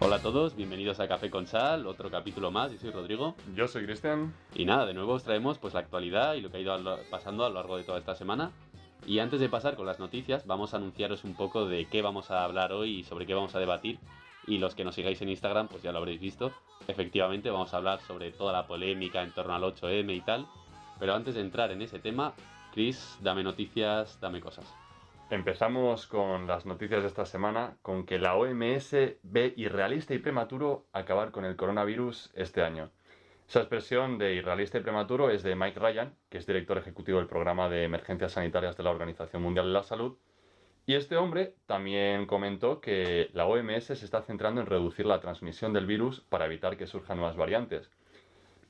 Hola a todos, bienvenidos a Café con Sal, otro capítulo más. Yo soy Rodrigo. Yo soy Cristian. Y nada, de nuevo os traemos pues la actualidad y lo que ha ido pasando a lo largo de toda esta semana. Y antes de pasar con las noticias, vamos a anunciaros un poco de qué vamos a hablar hoy y sobre qué vamos a debatir. Y los que nos sigáis en Instagram, pues ya lo habréis visto. Efectivamente, vamos a hablar sobre toda la polémica en torno al 8M y tal. Pero antes de entrar en ese tema, Chris, dame noticias, dame cosas. Empezamos con las noticias de esta semana, con que la OMS ve irrealista y prematuro acabar con el coronavirus este año. Esa expresión de irrealista y prematuro es de Mike Ryan, que es director ejecutivo del programa de emergencias sanitarias de la Organización Mundial de la Salud. Y este hombre también comentó que la OMS se está centrando en reducir la transmisión del virus para evitar que surjan nuevas variantes.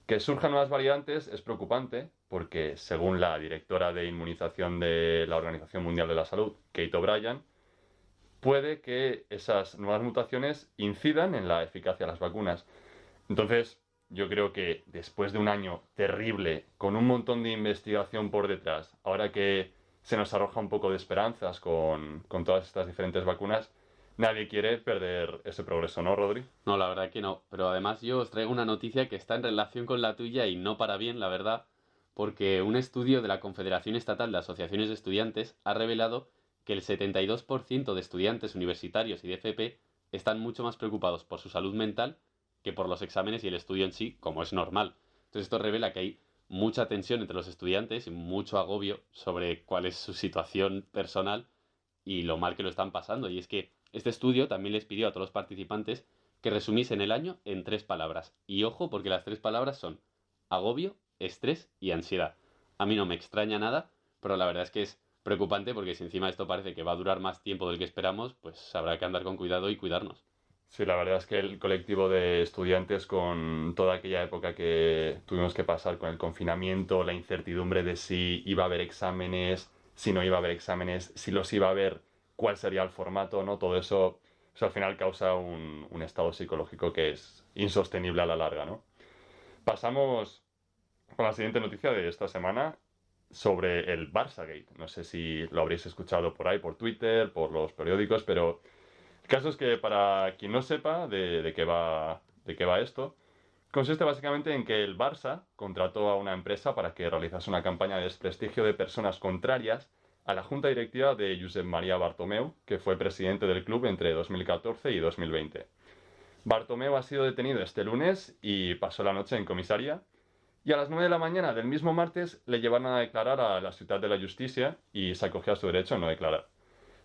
Que surjan nuevas variantes es preocupante porque, según la directora de inmunización de la Organización Mundial de la Salud, Kate O'Brien, puede que esas nuevas mutaciones incidan en la eficacia de las vacunas. Entonces, yo creo que después de un año terrible, con un montón de investigación por detrás, ahora que se nos arroja un poco de esperanzas con todas estas diferentes vacunas, nadie quiere perder ese progreso, ¿no, Rodri? No, la verdad que no. Pero además yo os traigo una noticia que está en relación con la tuya y no para bien, la verdad, porque un estudio de la Confederación Estatal de Asociaciones de Estudiantes ha revelado que el 72% de estudiantes universitarios y de FP están mucho más preocupados por su salud mental que por los exámenes y el estudio en sí, como es normal. Entonces esto revela que hay mucha tensión entre los estudiantes y mucho agobio sobre cuál es su situación personal y lo mal que lo están pasando. Y es que este estudio también les pidió a todos los participantes que resumiesen el año en 3 palabras. Y ojo, porque las 3 palabras son agobio, estrés y ansiedad. A mí no me extraña nada, pero la verdad es que es preocupante porque si encima esto parece que va a durar más tiempo del que esperamos, pues habrá que andar con cuidado y cuidarnos. Sí, la verdad es que el colectivo de estudiantes, con toda aquella época que tuvimos que pasar con el confinamiento, la incertidumbre de si iba a haber exámenes, si no iba a haber exámenes, si los iba a haber, cuál sería el formato, ¿no? Todo eso al final causa un estado psicológico que es insostenible a la larga, ¿no? Pasamos con la siguiente noticia de esta semana sobre el Barçagate. No sé si lo habréis escuchado por ahí, por Twitter, por los periódicos, pero el caso es que para quien no sepa de qué va esto, consiste básicamente en que el Barça contrató a una empresa para que realizase una campaña de desprestigio de personas contrarias a la junta directiva de Josep María Bartomeu, que fue presidente del club entre 2014 y 2020. Bartomeu ha sido detenido este lunes y pasó la noche en comisaría, y a las 9 de la mañana del mismo martes le llevaron a declarar a la Ciudad de la Justicia y se acogió a su derecho a no declarar.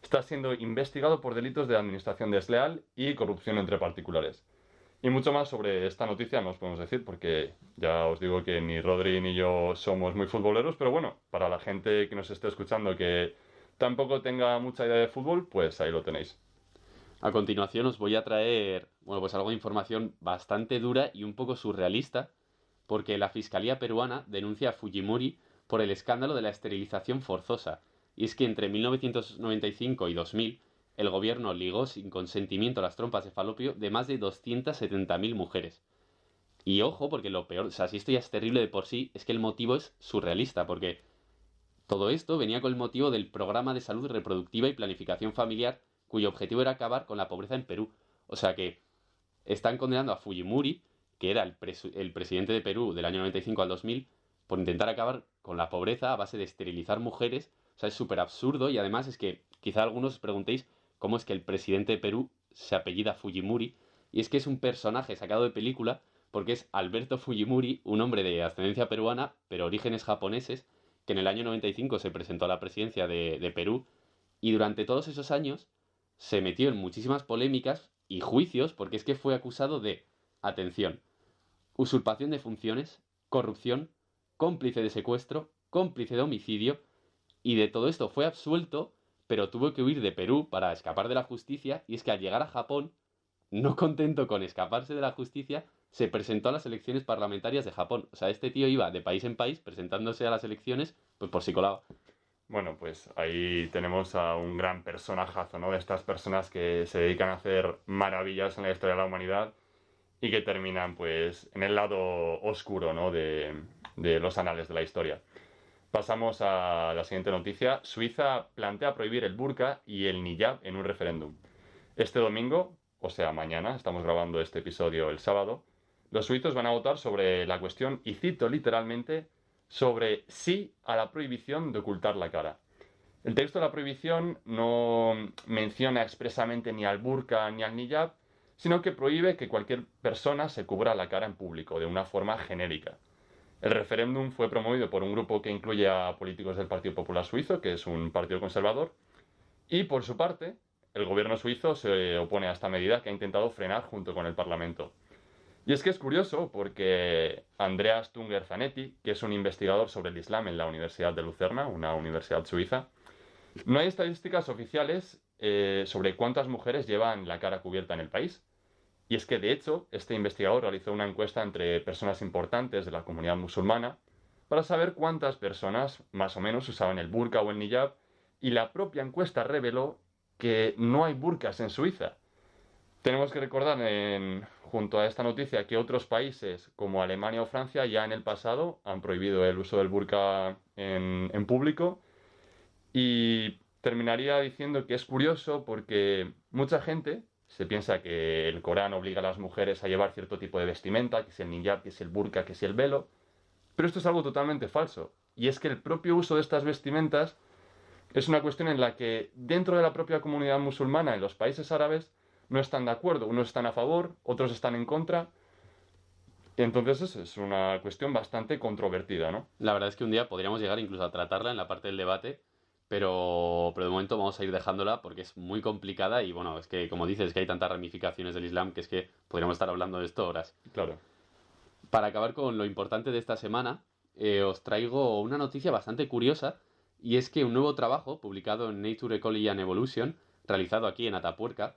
Está siendo investigado por delitos de administración desleal y corrupción entre particulares. Y mucho más sobre esta noticia no os podemos decir porque ya os digo que ni Rodri ni yo somos muy futboleros, pero bueno, para la gente que nos esté escuchando que tampoco tenga mucha idea de fútbol, pues ahí lo tenéis. A continuación os voy a traer, bueno, pues algo de información bastante dura y un poco surrealista, porque la Fiscalía peruana denuncia a Fujimori por el escándalo de la esterilización forzosa. Y es que entre 1995 y 2000, el gobierno ligó sin consentimiento las trompas de falopio de más de 270.000 mujeres. Y ojo, porque lo peor, o sea, si esto ya es terrible de por sí, es que el motivo es surrealista, porque todo esto venía con el motivo del Programa de Salud Reproductiva y Planificación Familiar, cuyo objetivo era acabar con la pobreza en Perú. O sea que están condenando a Fujimori, que era el presidente de Perú del año 95 al 2000, por intentar acabar con la pobreza a base de esterilizar mujeres. O sea, es súper absurdo y además es que quizá algunos os preguntéis cómo es que el presidente de Perú se apellida Fujimori. Y es que es un personaje sacado de película porque es Alberto Fujimori, un hombre de ascendencia peruana, pero orígenes japoneses, que en el año 95 se presentó a la presidencia de Perú y durante todos esos años se metió en muchísimas polémicas y juicios porque es que fue acusado de, atención, usurpación de funciones, corrupción, cómplice de secuestro, cómplice de homicidio, y de todo esto fue absuelto, pero tuvo que huir de Perú para escapar de la justicia, y es que al llegar a Japón, no contento con escaparse de la justicia, se presentó a las elecciones parlamentarias de Japón. O sea, este tío iba de país en país presentándose a las elecciones, pues por si colaba. Bueno, pues ahí tenemos a un gran personajazo, ¿no? De estas personas que se dedican a hacer maravillas en la historia de la humanidad y que terminan, pues, en el lado oscuro, ¿no? De los anales de la historia. Pasamos a la siguiente noticia. Suiza plantea prohibir el burka y el hijab en un referéndum. Este domingo, o sea, mañana, estamos grabando este episodio el sábado, los suizos van a votar sobre la cuestión, y cito literalmente, sobre sí a la prohibición de ocultar la cara. El texto de la prohibición no menciona expresamente ni al burka ni al hijab, sino que prohíbe que cualquier persona se cubra la cara en público, de una forma genérica. El referéndum fue promovido por un grupo que incluye a políticos del Partido Popular Suizo, que es un partido conservador, y por su parte, el gobierno suizo se opone a esta medida que ha intentado frenar junto con el Parlamento. Y es que es curioso porque Andreas Tunger Zanetti, que es un investigador sobre el Islam en la Universidad de Lucerna, una universidad suiza, no hay estadísticas oficiales sobre cuántas mujeres llevan la cara cubierta en el país. Y es que, de hecho, este investigador realizó una encuesta entre personas importantes de la comunidad musulmana para saber cuántas personas, más o menos, usaban el burka o el hijab, y la propia encuesta reveló que no hay burkas en Suiza. Tenemos que recordar, junto a esta noticia, que otros países como Alemania o Francia ya en el pasado han prohibido el uso del burka en público. Y terminaría diciendo que es curioso porque mucha gente se piensa que el Corán obliga a las mujeres a llevar cierto tipo de vestimenta, que es el hijab, que es el burka, que es el velo, pero esto es algo totalmente falso. Y es que el propio uso de estas vestimentas es una cuestión en la que dentro de la propia comunidad musulmana en los países árabes no están de acuerdo, unos están a favor, otros están en contra. Entonces es una cuestión bastante controvertida, ¿no? La verdad es que un día podríamos llegar incluso a tratarla en la parte del debate, pero de momento vamos a ir dejándola porque es muy complicada y bueno, es que como dices, es que hay tantas ramificaciones del Islam que es que podríamos estar hablando de esto horas. Claro. Para acabar con lo importante de esta semana, os traigo una noticia bastante curiosa y es que un nuevo trabajo publicado en Nature Ecology and Evolution, realizado aquí en Atapuerca,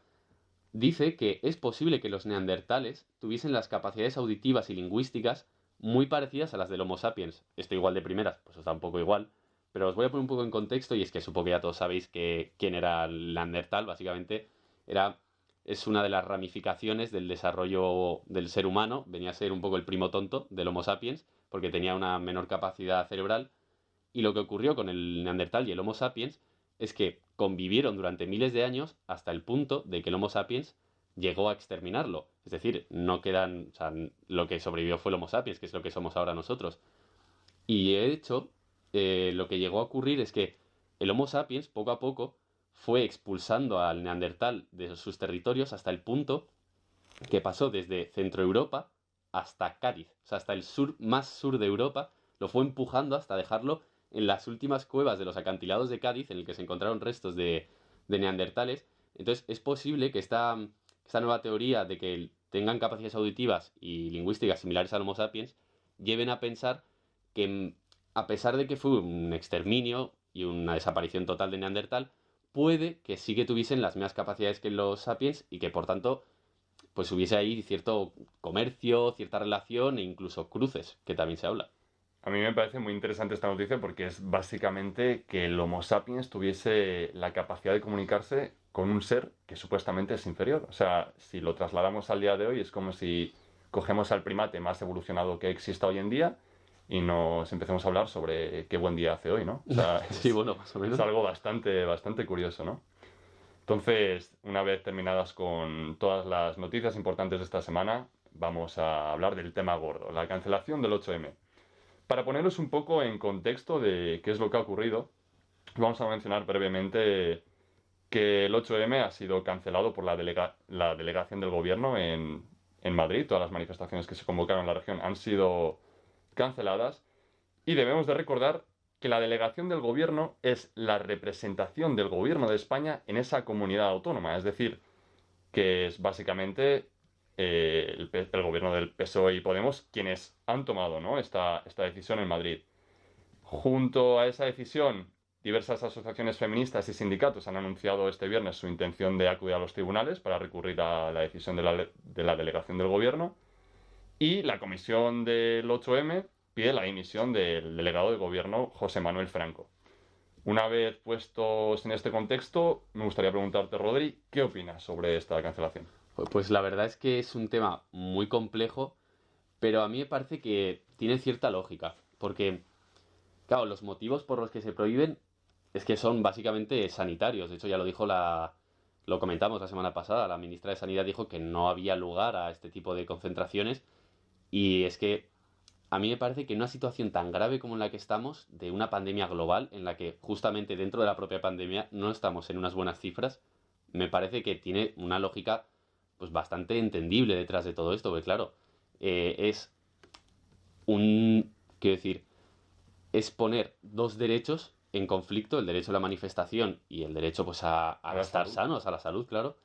dice que es posible que los neandertales tuviesen las capacidades auditivas y lingüísticas muy parecidas a las del Homo sapiens. Esto igual de primeras, pues os da un poco igual, pero os voy a poner un poco en contexto y es que supongo que ya todos sabéis que quién era el neandertal, básicamente era es una de las ramificaciones del desarrollo del ser humano, venía a ser un poco el primo tonto del Homo sapiens, porque tenía una menor capacidad cerebral, y lo que ocurrió con el neandertal y el Homo sapiens es que convivieron durante miles de años hasta el punto de que el Homo sapiens llegó a exterminarlo. Es decir, no quedan, o sea, lo que sobrevivió fue el Homo sapiens, que es lo que somos ahora nosotros. Y de hecho, lo que llegó a ocurrir es que el Homo sapiens, poco a poco, fue expulsando al neandertal de sus territorios hasta el punto que pasó desde Centroeuropa hasta Cádiz, o sea, hasta el sur más sur de Europa, lo fue empujando hasta dejarlo en las últimas cuevas de los acantilados de Cádiz, en el que se encontraron restos de neandertales. Entonces, es posible que esta nueva teoría de que tengan capacidades auditivas y lingüísticas similares al Homo sapiens lleven a pensar que, a pesar de que fue un exterminio y una desaparición total de Neandertal, puede que sí que tuviesen las mismas capacidades que los sapiens y que por tanto pues hubiese ahí cierto comercio, cierta relación e incluso cruces, que también se habla. A mí me parece muy interesante esta noticia porque es básicamente que el Homo sapiens tuviese la capacidad de comunicarse con un ser que supuestamente es inferior. O sea, si lo trasladamos al día de hoy, es como si cogemos al primate más evolucionado que exista hoy en día y nos empecemos a hablar sobre qué buen día hace hoy, ¿no? O sea, Sí, bueno, más o es menos. algo bastante curioso, ¿no? Entonces, una vez terminadas con todas las noticias importantes de esta semana, vamos a hablar del tema gordo, la cancelación del 8M. Para poneros un poco en contexto de qué es lo que ha ocurrido, vamos a mencionar brevemente que el 8M ha sido cancelado por la delegación del gobierno en Madrid. Todas las manifestaciones que se convocaron en la región han sido canceladas y debemos de recordar que la delegación del gobierno es la representación del gobierno de España en esa comunidad autónoma, es decir, que es básicamente el gobierno del PSOE y Podemos quienes han tomado, ¿no?, esta decisión en Madrid. Junto a esa decisión, diversas asociaciones feministas y sindicatos han anunciado este viernes su intención de acudir a los tribunales para recurrir a la decisión de la delegación del gobierno, y la comisión del 8M pide la dimisión del delegado de gobierno José Manuel Franco. Una vez puestos en este contexto, me gustaría preguntarte, Rodri, ¿qué opinas sobre esta cancelación? Pues la verdad es que es un tema muy complejo, pero a mí me parece que tiene cierta lógica, porque, claro, los motivos por los que se prohíben es que son básicamente sanitarios. De hecho, ya lo dijo lo comentamos la semana pasada, la ministra de Sanidad dijo que no había lugar a este tipo de concentraciones y es que a mí me parece que en una situación tan grave como en la que estamos, de una pandemia global, en la que justamente dentro de la propia pandemia no estamos en unas buenas cifras, me parece que tiene una lógica pues bastante entendible detrás de todo esto, porque claro, es quiero decir, es poner dos derechos en conflicto, el derecho a la manifestación y el derecho pues A a la estar salud. sanos, a la salud, claro.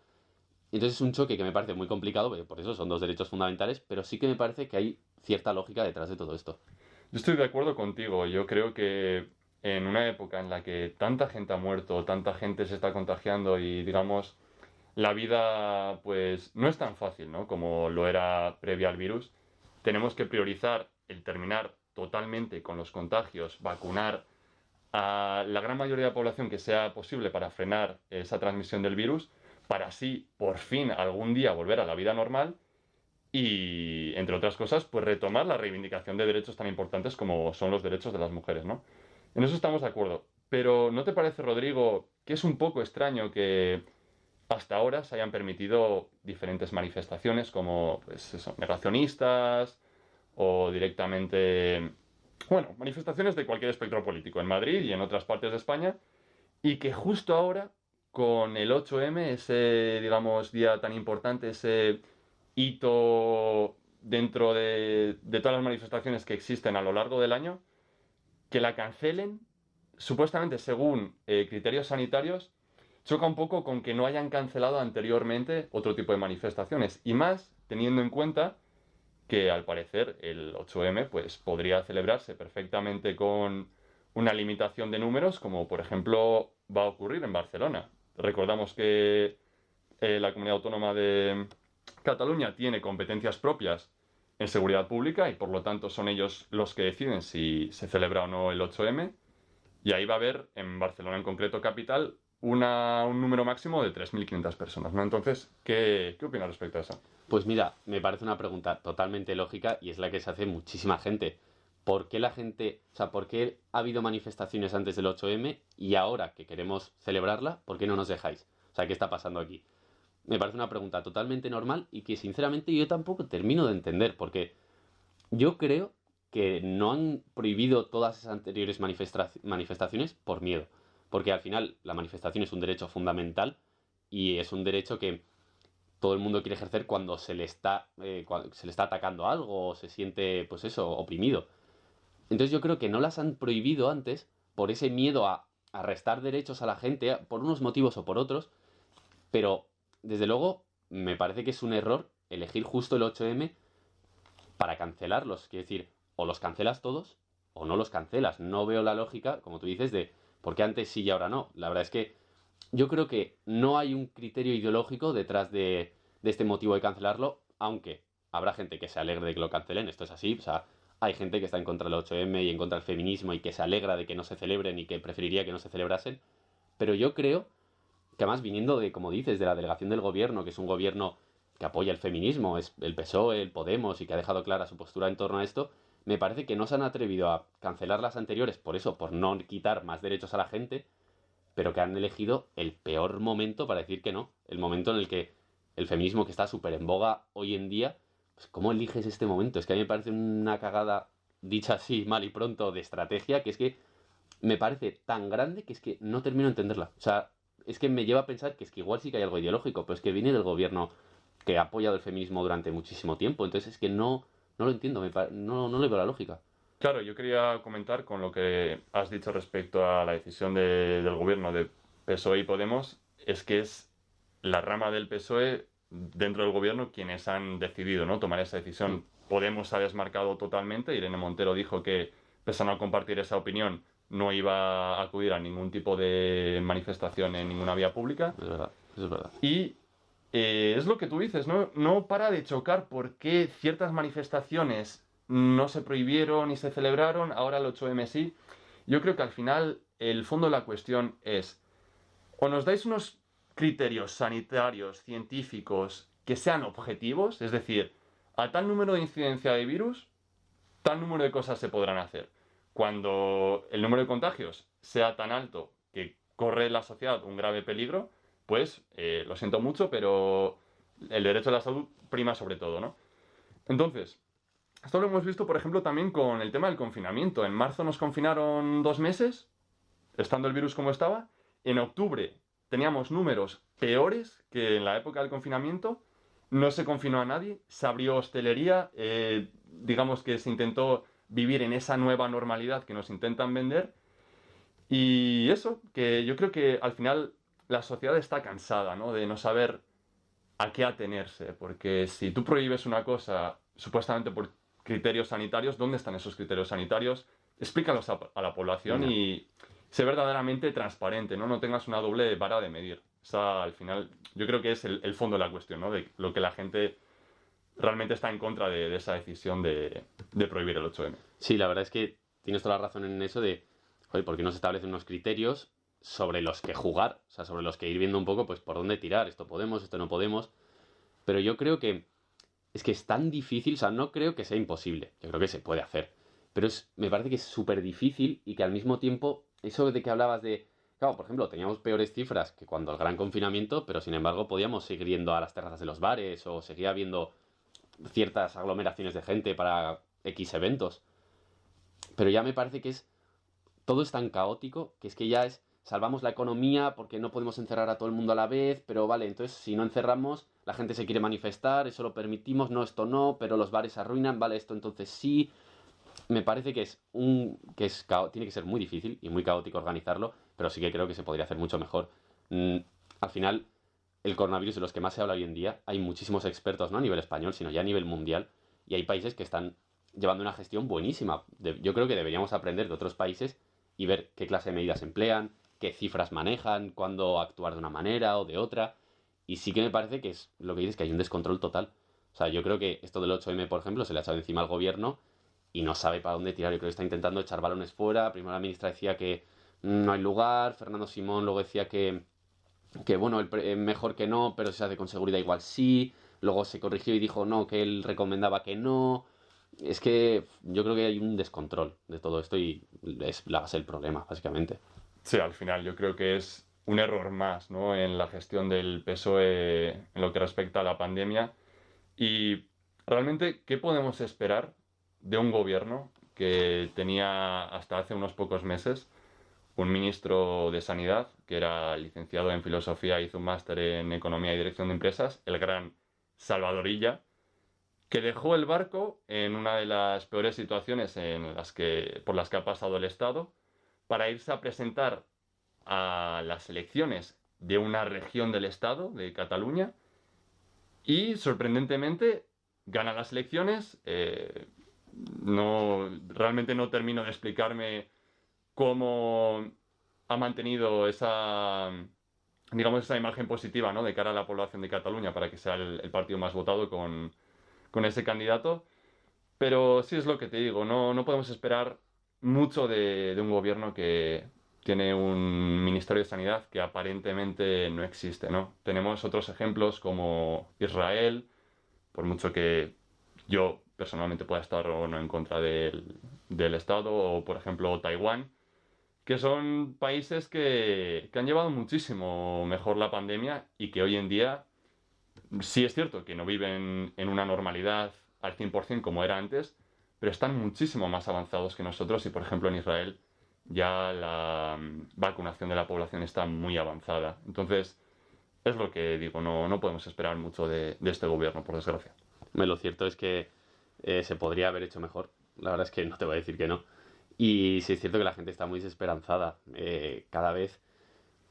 Entonces es un choque que me parece muy complicado, porque por eso son dos derechos fundamentales, pero sí que me parece que hay cierta lógica detrás de todo esto. Yo estoy de acuerdo contigo. Yo creo que en una época en la que tanta gente ha muerto, tanta gente se está contagiando y digamos la vida pues no es tan fácil, ¿no? Como lo era previa al virus, tenemos que priorizar el terminar totalmente con los contagios, vacunar a la gran mayoría de la población que sea posible para frenar esa transmisión del virus, para así por fin algún día volver a la vida normal y, entre otras cosas, pues retomar la reivindicación de derechos tan importantes como son los derechos de las mujeres, ¿no? En eso estamos de acuerdo. Pero ¿no te parece, Rodrigo, que es un poco extraño que hasta ahora se hayan permitido diferentes manifestaciones como, pues eso, negacionistas o directamente, bueno, manifestaciones de cualquier espectro político en Madrid y en otras partes de España, y que justo ahora, con el 8M, ese, digamos, día tan importante, ese hito dentro de todas las manifestaciones que existen a lo largo del año, que la cancelen, supuestamente según criterios sanitarios, choca un poco con que no hayan cancelado anteriormente otro tipo de manifestaciones, y más teniendo en cuenta que al parecer el 8M pues podría celebrarse perfectamente con una limitación de números, como por ejemplo va a ocurrir en Barcelona. Recordamos que la comunidad autónoma de Cataluña tiene competencias propias en seguridad pública y por lo tanto son ellos los que deciden si se celebra o no el 8M. Y ahí va a haber, en Barcelona en concreto capital, un número máximo de 3.500 personas, ¿no? Entonces, ¿qué opinas respecto a eso? Pues mira, me parece una pregunta totalmente lógica y es la que se hace muchísima gente. ¿Por qué la gente, o sea, por qué ha habido manifestaciones antes del 8M y ahora que queremos celebrarla, por qué no nos dejáis? O sea, ¿qué está pasando aquí? Me parece una pregunta totalmente normal y que sinceramente yo tampoco termino de entender, porque yo creo que no han prohibido todas esas anteriores manifestaciones por miedo, porque al final la manifestación es un derecho fundamental y es un derecho que todo el mundo quiere ejercer cuando cuando se le está atacando algo o se siente, pues eso, oprimido. Entonces yo creo que no las han prohibido antes por ese miedo a restar derechos a la gente, por unos motivos o por otros, pero desde luego me parece que es un error elegir justo el 8M para cancelarlos. Quiero decir, o los cancelas todos o no los cancelas. No veo la lógica, como tú dices, de por qué antes sí y ahora no. La verdad es que yo creo que no hay un criterio ideológico detrás de este motivo de cancelarlo, aunque habrá gente que se alegre de que lo cancelen, esto es así, o sea, hay gente que está en contra del 8M y en contra del feminismo y que se alegra de que no se celebren y que preferiría que no se celebrasen, pero yo creo que además viniendo de, como dices, de la delegación del gobierno, que es un gobierno que apoya el feminismo, es el PSOE, el Podemos y que ha dejado clara su postura en torno a esto, me parece que no se han atrevido a cancelar las anteriores por eso, por no quitar más derechos a la gente, pero que han elegido el peor momento para decir que no. El momento en el que el feminismo que está súper en boga hoy en día, pues ¿cómo eliges este momento? Es que a mí me parece una cagada, dicha así mal y pronto, de estrategia, que es que me parece tan grande que es que no termino de entenderla. O sea, es que me lleva a pensar que es que igual sí que hay algo ideológico, pero es que viene del gobierno que ha apoyado el feminismo durante muchísimo tiempo. Entonces es que no lo entiendo, no le veo la lógica. Claro, yo quería comentar con lo que has dicho respecto a la decisión del gobierno de PSOE y Podemos, es que es la rama del PSOE dentro del gobierno quienes han decidido, ¿no?, tomar esa Mm, decisión. Podemos ha desmarcado totalmente. Irene Montero dijo que, pese a no compartir esa opinión, no iba a acudir a ningún tipo de manifestación en ninguna vía pública. es verdad, eso es verdad. Y es lo que tú dices, ¿no? No para de chocar por qué ciertas manifestaciones no se prohibieron y se celebraron, ahora el 8M sí. Yo creo que al final el fondo de la cuestión es, o nos dais unos criterios sanitarios, científicos, que sean objetivos, es decir, a tal número de incidencia de virus, tal número de cosas se podrán hacer. Cuando el número de contagios sea tan alto que corre la sociedad un grave peligro, pues lo siento mucho, pero el derecho a la salud prima sobre todo, ¿no? Entonces, esto lo hemos visto, por ejemplo, también con el tema del confinamiento. En marzo nos confinaron 2 meses, estando el virus como estaba. En octubre teníamos números peores que en la época del confinamiento. No se confinó a nadie, se abrió hostelería, digamos que se intentó vivir en esa nueva normalidad que nos intentan vender. Y eso, que yo creo que al final la sociedad está cansada, ¿no? De no saber a qué atenerse, porque si tú prohíbes una cosa supuestamente por criterios sanitarios, ¿dónde están esos criterios sanitarios? Explícalos a la población Ya. y sé verdaderamente transparente, ¿no? No tengas una doble vara de medir. Esa, al final, yo creo que es el fondo de la cuestión, ¿no? De lo que la gente realmente está en contra de esa decisión de prohibir el 8M. Sí, la verdad es que tienes toda la razón en eso de, joder, ¿por qué no se establecen unos criterios sobre los que jugar? O sea, sobre los que ir viendo un poco, pues, por dónde tirar. Esto podemos, esto no podemos. Pero yo creo que es que es tan difícil, o sea, no creo que sea imposible. Yo creo que se puede hacer. Pero me parece que es súper difícil y que al mismo tiempo, eso de que hablabas de, claro, por ejemplo, teníamos peores cifras que cuando el gran confinamiento, pero sin embargo podíamos seguir yendo a las terrazas de los bares o seguía habiendo ciertas aglomeraciones de gente para X eventos. Pero ya me parece que todo es tan caótico que es que ya es, salvamos la economía porque no podemos encerrar a todo el mundo a la vez, pero vale, entonces si no encerramos, la gente se quiere manifestar, eso lo permitimos, no, esto no, pero los bares se arruinan, vale, esto entonces sí. Me parece que tiene que ser muy difícil y muy caótico organizarlo, pero sí que creo que se podría hacer mucho mejor. Mm, Al final, el coronavirus de los que más se habla hoy en día, hay muchísimos expertos, no a nivel español, sino ya a nivel mundial, y hay países que están llevando una gestión buenísima. Yo creo que deberíamos aprender de otros países y ver qué clase de medidas emplean, qué cifras manejan, cuándo actuar de una manera o de otra. Y sí que me parece que es lo que dices, que hay un descontrol total. O sea, yo creo que esto del 8M, por ejemplo, se le ha echado encima al gobierno y no sabe para dónde tirar. Yo creo que está intentando echar balones fuera. Primero la ministra decía que no hay lugar, Fernando Simón luego decía que bueno, mejor que no, pero si se hace con seguridad igual sí. Luego se corrigió y dijo no, que él recomendaba que no. Es que yo creo que hay un descontrol de todo esto y es la base del problema, básicamente. Sí, al final yo creo que es un error más, ¿no? En la gestión del PSOE en lo que respecta a la pandemia. Y realmente, ¿qué podemos esperar de un gobierno que tenía hasta hace unos pocos meses un ministro de Sanidad, que era licenciado en filosofía, hizo un máster en economía y dirección de empresas, el gran Salvador Illa, que dejó el barco en una de las peores situaciones por las que ha pasado el Estado, para irse a presentar a las elecciones de una región del Estado, de Cataluña, y sorprendentemente gana las elecciones. Realmente no termino de explicarme cómo ha mantenido digamos, esa imagen positiva, ¿no? De cara a la población de Cataluña para que sea el partido más votado con ese candidato. Pero sí es lo que te digo, no podemos esperar mucho de un gobierno que tiene un Ministerio de Sanidad que aparentemente no existe, ¿no? Tenemos otros ejemplos como Israel, por mucho que yo personalmente pueda estar o no en contra del Estado, o por ejemplo Taiwán, que son países que han llevado muchísimo mejor la pandemia y que hoy en día sí es cierto que no viven en una normalidad al 100% como era antes, pero están muchísimo más avanzados que nosotros y por ejemplo en Israel ya la vacunación de la población está muy avanzada. Entonces, es lo que digo, no podemos esperar mucho de este gobierno, por desgracia. Lo cierto es que se podría haber hecho mejor. La verdad es que no te voy a decir que no. Y sí es cierto que la gente está muy desesperanzada. Cada vez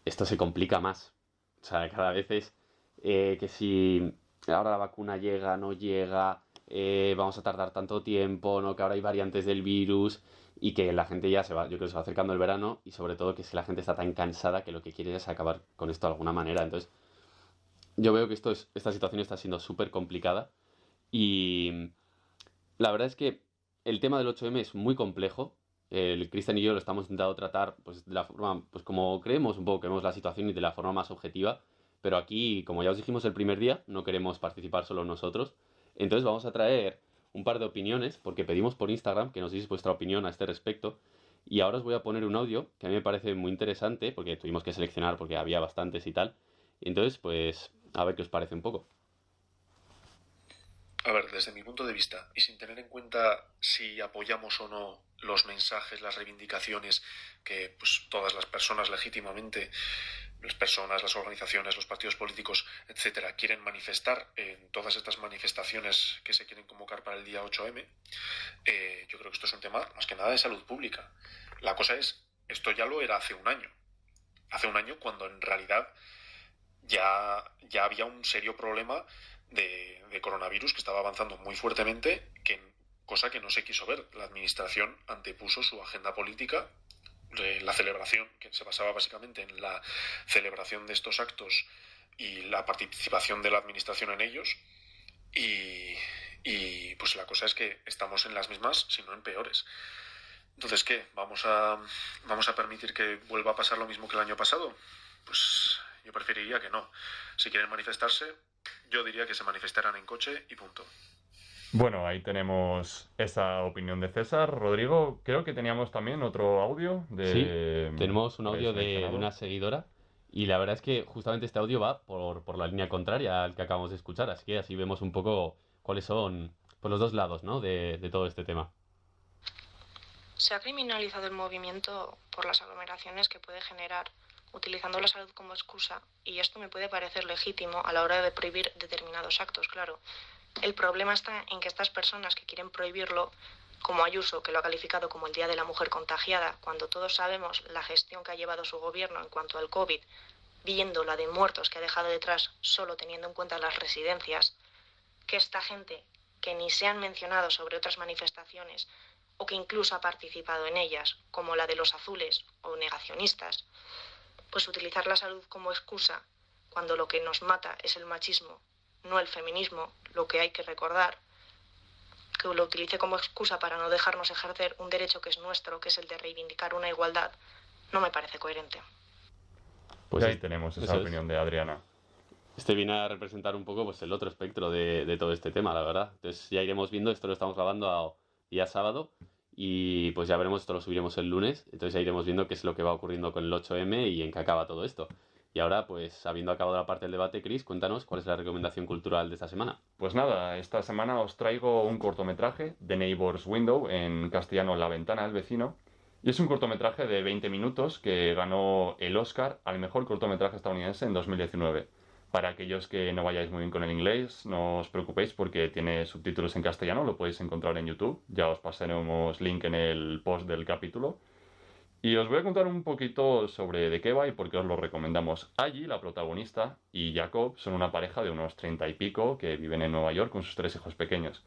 esto se complica más. O sea, cada vez es que si ahora la vacuna llega, no llega, vamos a tardar tanto tiempo, ¿no? Que ahora hay variantes del virus y que la gente ya yo creo que se va acercando el verano y sobre todo que si la gente está tan cansada que lo que quiere es acabar con esto de alguna manera. Entonces, yo veo que esta situación está siendo súper complicada y la verdad es que el tema del 8M es muy complejo. El Cristian y yo lo estamos intentando tratar pues, de la forma, pues como creemos un poco que vemos la situación y de la forma más objetiva. Pero aquí, como ya os dijimos el primer día, no queremos participar solo nosotros. Entonces vamos a traer un par de opiniones, porque pedimos por Instagram que nos deis vuestra opinión a este respecto. Y ahora os voy a poner un audio que a mí me parece muy interesante, porque tuvimos que seleccionar porque había bastantes y tal. Entonces, pues, a ver qué os parece un poco. A ver, desde mi punto de vista, y sin tener en cuenta si apoyamos o no los mensajes, las reivindicaciones que pues, todas las personas legítimamente, las personas, las organizaciones, los partidos políticos, etcétera, quieren manifestar en todas estas manifestaciones que se quieren convocar para el día 8M, yo creo que esto es un tema más que nada de salud pública. La cosa es, esto ya lo era hace un año. Hace un año cuando en realidad ya había un serio problema de coronavirus que estaba avanzando muy fuertemente, cosa que no se quiso ver. La administración antepuso su agenda política, la celebración, que se basaba básicamente en la celebración de estos actos y la participación de la administración en ellos. Y pues la cosa es que estamos en las mismas, si no en peores. Entonces, ¿qué? ¿Vamos a permitir que vuelva a pasar lo mismo que el año pasado? Pues yo preferiría que no. Si quieren manifestarse, yo diría que se manifestaran en coche y punto. Bueno, ahí tenemos esa opinión de César. Rodrigo, creo que teníamos también otro audio Sí, de... tenemos un que habéis audio de seleccionado. una seguidora y la verdad es que justamente este audio va por la línea contraria al que acabamos de escuchar, así que así vemos un poco cuáles son pues, los dos lados, ¿no? de todo este tema. Se ha criminalizado el movimiento por las aglomeraciones que puede generar utilizando la salud como excusa, y esto me puede parecer legítimo a la hora de prohibir determinados actos, claro. El problema está en que estas personas que quieren prohibirlo, como Ayuso, que lo ha calificado como el Día de la Mujer Contagiada, cuando todos sabemos la gestión que ha llevado su gobierno en cuanto al COVID, viendo la de muertos que ha dejado detrás solo teniendo en cuenta las residencias, que esta gente que ni se han mencionado sobre otras manifestaciones o que incluso ha participado en ellas, como la de los azules o negacionistas, pues utilizar la salud como excusa cuando lo que nos mata es el machismo, no el feminismo, lo que hay que recordar, que lo utilice como excusa para no dejarnos ejercer un derecho que es nuestro, que es el de reivindicar una igualdad, no me parece coherente. Pues ahí tenemos esa eso opinión de Adriana. Este viene a representar un poco pues el otro espectro de todo este tema, la verdad. Entonces ya iremos viendo, esto lo estamos grabando a día sábado y pues ya veremos, esto lo subiremos el lunes, entonces ya iremos viendo qué es lo que va ocurriendo con el 8M y en qué acaba todo esto. Y ahora, pues habiendo acabado la parte del debate, Chris, cuéntanos cuál es la recomendación cultural de esta semana. Pues nada, esta semana os traigo un cortometraje, The Neighbor's Window, en castellano La ventana del vecino. Y es un cortometraje de 20 minutos que ganó el Oscar al mejor cortometraje estadounidense en 2019. Para aquellos que no vayáis muy bien con el inglés, no os preocupéis porque tiene subtítulos en castellano, lo podéis encontrar en YouTube. Ya os pasaremos link en el post del capítulo. Y os voy a contar un poquito sobre de qué va y por qué os lo recomendamos. Allí, la protagonista y Jacob son una pareja de unos 30 y pico que viven en Nueva York con sus 3 hijos pequeños.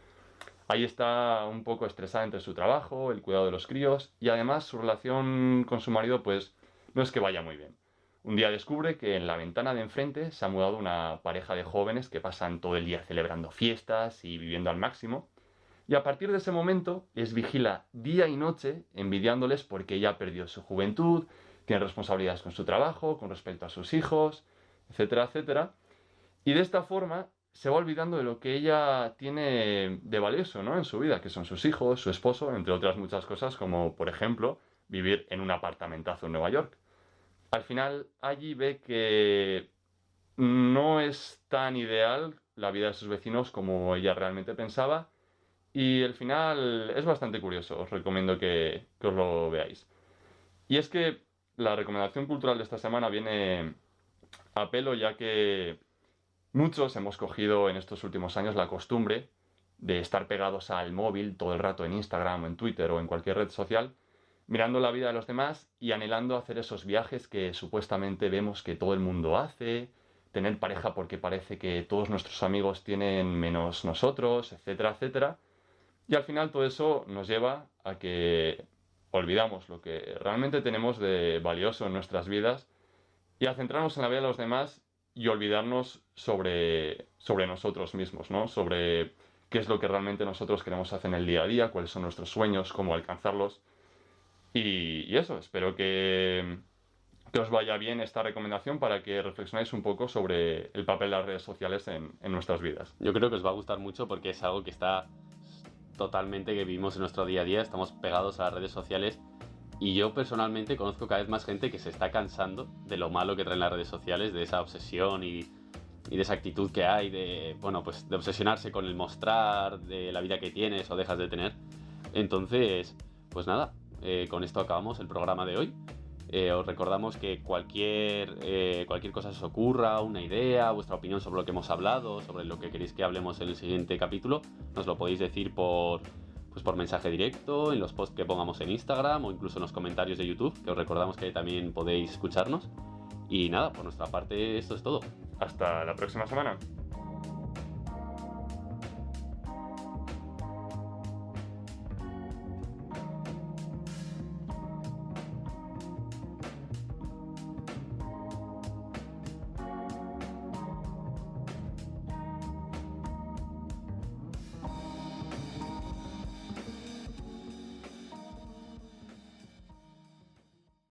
Ahí está un poco estresada entre su trabajo, el cuidado de los críos y además su relación con su marido pues no es que vaya muy bien. Un día descubre que en la ventana de enfrente se ha mudado una pareja de jóvenes que pasan todo el día celebrando fiestas y viviendo al máximo. Y a partir de ese momento les vigila día y noche envidiándoles porque ella perdió su juventud, tiene responsabilidades con su trabajo, con respecto a sus hijos, etcétera, etcétera. Y de esta forma se va olvidando de lo que ella tiene de valioso, ¿no? En su vida, que son sus hijos, su esposo, entre otras muchas cosas, como por ejemplo vivir en un apartamentazo en Nueva York. Al final allí ve que no es tan ideal la vida de sus vecinos como ella realmente pensaba y el final es bastante curioso, os recomiendo que os lo veáis. Y es que la recomendación cultural de esta semana viene a pelo ya que muchos hemos cogido en estos últimos años la costumbre de estar pegados al móvil todo el rato en Instagram, o en Twitter o en cualquier red social, mirando la vida de los demás y anhelando hacer esos viajes que supuestamente vemos que todo el mundo hace, tener pareja porque parece que todos nuestros amigos tienen menos nosotros, etcétera, etcétera. Y al final todo eso nos lleva a que olvidamos lo que realmente tenemos de valioso en nuestras vidas y a centrarnos en la vida de los demás y olvidarnos sobre nosotros mismos, ¿no? Sobre qué es lo que realmente nosotros queremos hacer en el día a día, cuáles son nuestros sueños, cómo alcanzarlos. Y eso, espero que os vaya bien esta recomendación para que reflexionéis un poco sobre el papel de las redes sociales en nuestras vidas. Yo creo que os va a gustar mucho porque es algo que está totalmente, que vivimos en nuestro día a día, estamos pegados a las redes sociales Y yo personalmente conozco cada vez más gente que se está cansando de lo malo que traen las redes sociales, de esa obsesión y de esa actitud que hay de, bueno, pues de obsesionarse con el mostrar, de la vida que tienes o dejas de tener. Entonces, pues nada, con esto acabamos el programa de hoy. Os recordamos que cualquier cosa que os ocurra, una idea, vuestra opinión sobre lo que hemos hablado, sobre lo que queréis que hablemos en el siguiente capítulo, nos lo podéis decir por mensaje directo, en los posts que pongamos en Instagram o incluso en los comentarios de YouTube, que os recordamos que también podéis escucharnos. Y nada, por nuestra parte esto es todo. Hasta la próxima semana.